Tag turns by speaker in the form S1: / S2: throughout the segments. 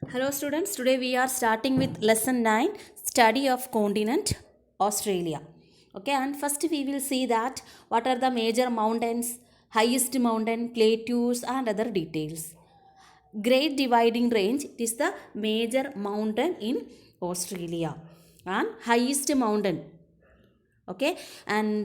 S1: Hello students, today we are starting with lesson 9 study of continent Australia. Okay, and first we will see that what are the major mountains, highest mountain, plateaus and other details. Great Dividing Range is the major mountain in Australia and highest mountain. Okay, and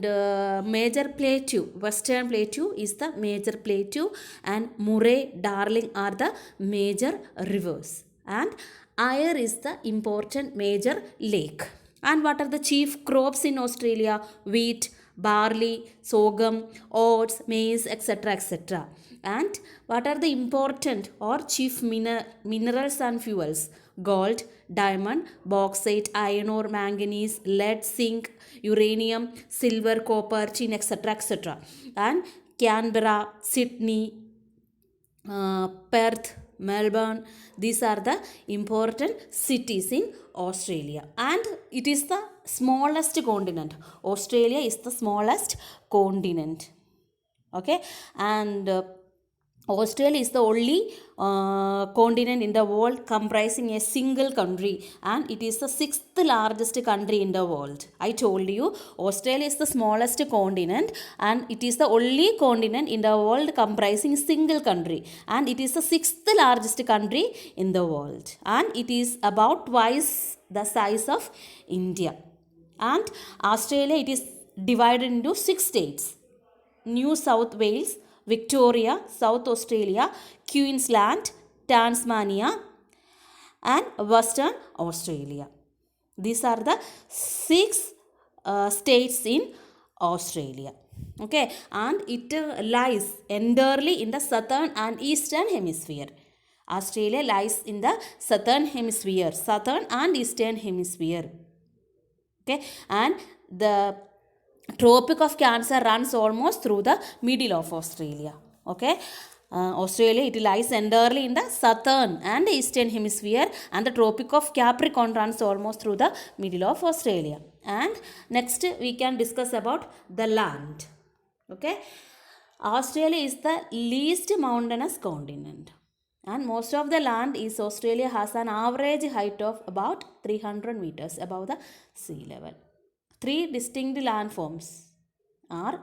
S1: major plateau, western plateau is the major plateau, and Murray, Darling are the major rivers, and Ayr is the important major lake. And what are the chief crops in Australia? Wheat, barley, sorghum, oats, maize, etc., etc. And what are the important or chief minerals and fuels? Gold, diamond, bauxite, iron ore, manganese, lead, zinc, uranium, silver, copper, tin, etc., etc. And Canberra, Sydney, Perth, Melbourne, these are the important cities in Australia. And it is the smallest continent. Australia is the smallest continent. Okay, and Australia is the only continent in the world comprising a single country, and it is the sixth largest country in the world. I told you Australia is the smallest continent and it is the only continent in the world comprising single country, and it is the sixth largest country in the world, and it is about twice the size of India. And Australia, it is divided into 6 states: New South Wales, Victoria, South Australia, Queensland, Tasmania, and Western Australia. These are the 6 states in Australia. Okay, and it lies entirely in the southern and eastern hemisphere. Australia lies in the southern and eastern hemisphere. Okay, and the Tropic of Cancer runs almost through the middle of Australia. Okay, Australia, it lies entirely in the southern and eastern hemisphere, and the Tropic of Capricorn runs almost through the middle of Australia. And next we can discuss about the land. Okay, Australia is the least mountainous continent, and most of the land is Australia has an average height of about 300 meters above the sea level. Three distinct landforms are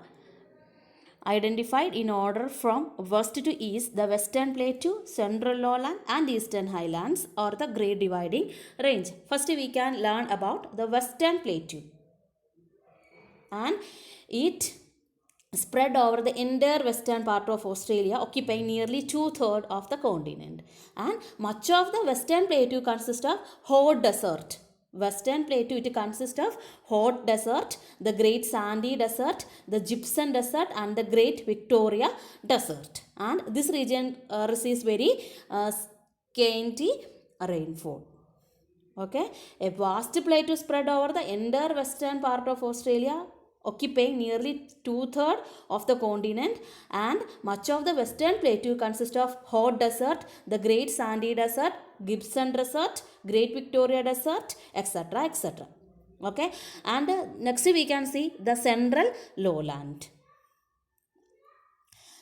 S1: identified in order from west to east: the Western Plateau, Central Lowland, and Eastern Highlands, or the Great Dividing Range. First, we can learn about the Western Plateau, and it spread over the entire western part of Australia, occupying nearly two-thirds of the continent. And much of the Western Plateau consists of hot desert. Western Plateau, it consists of hot desert, the Great Sandy Desert, the Gypsum Desert, and the Great Victoria Desert. And this region receives very scanty rainfall. Okay, a vast plateau spread over the entire western part of Australia, occupying nearly two-thirds of the continent, and much of the Western Plateau consists of hot desert, the Great Sandy Desert, Gibson Desert, Great Victoria Desert, etc., etc. Okay, and next we can see the Central Lowland.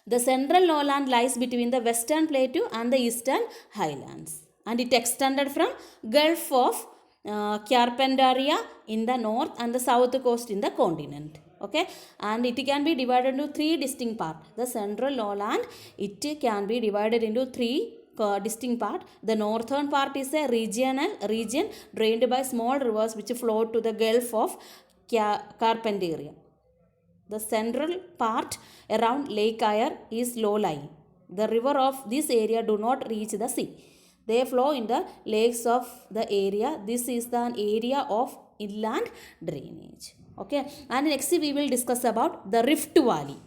S1: The Central Lowland lies between the Western Plateau and the Eastern Highlands, and it extended from Gulf of Carpentaria in the north and the south coast in the continent. Okay, and it can be divided into three distinct parts. The Central Lowland, it can be divided into three distinct parts. The northern part is a region drained by small rivers which flow to the Gulf of Carpentaria. The central part around Lake Eyre is low-lying. The river of this area do not reach the sea. They flow in the lakes of the area. This is the area of inland drainage. Okay, and next we will discuss about the Rift Valley.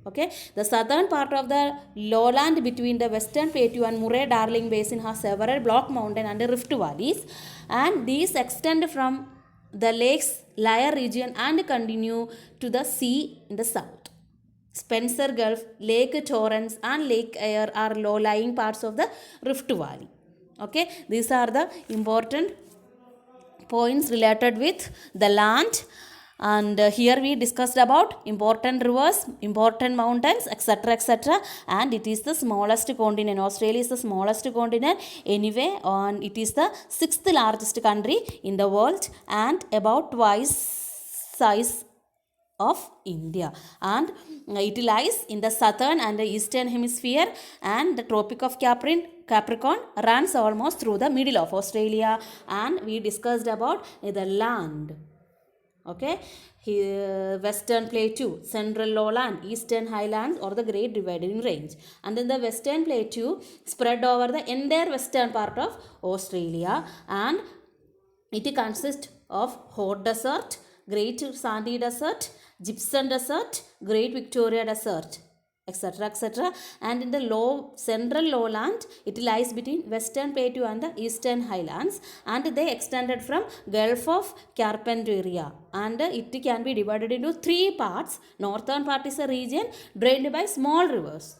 S1: Okay, the southern part of the lowland between the Western Plateau and Murray-Darling Basin has several block mountain and rift valleys, and these extend from the Lakes Lyre region and continue to the sea in the south. Spencer Gulf, Lake Torrens, and Lake Eyre are low-lying parts of the Rift Valley. Okay, these are the important points related with the land And here we discussed about important rivers, important mountains, etc., etc. And it is the smallest continent. Australia is the smallest continent anyway, and it is the sixth largest country in the world and about twice size of India. And it lies in the southern and the eastern hemisphere, and the Tropic of Capricorn runs almost through the middle of Australia. And we discussed about the land. Okay, here Western Plateau, Central Lowland, Eastern Highlands, or the Great Dividing Range. And then the Western Plateau spread over the entire western part of Australia, and it consists of hot desert, Great Sandy Desert, Gypsum Desert, Great Victoria Desert, etc., etc. And in the low central lowland, it lies between Western Plateau and the Eastern Highlands, and they extended from Gulf of Carpentaria. And it can be divided into three parts. Northern part is a region drained by small rivers,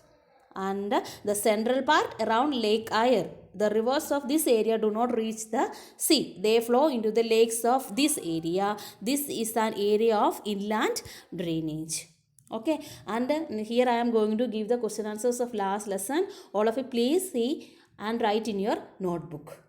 S1: and the central part around Lake Eyre. The rivers of this area do not reach the sea. They flow into the lakes of this area. This is an area of inland drainage. Okay, and here I am going to give the question answers of last lesson. All of you please see and write in your notebook.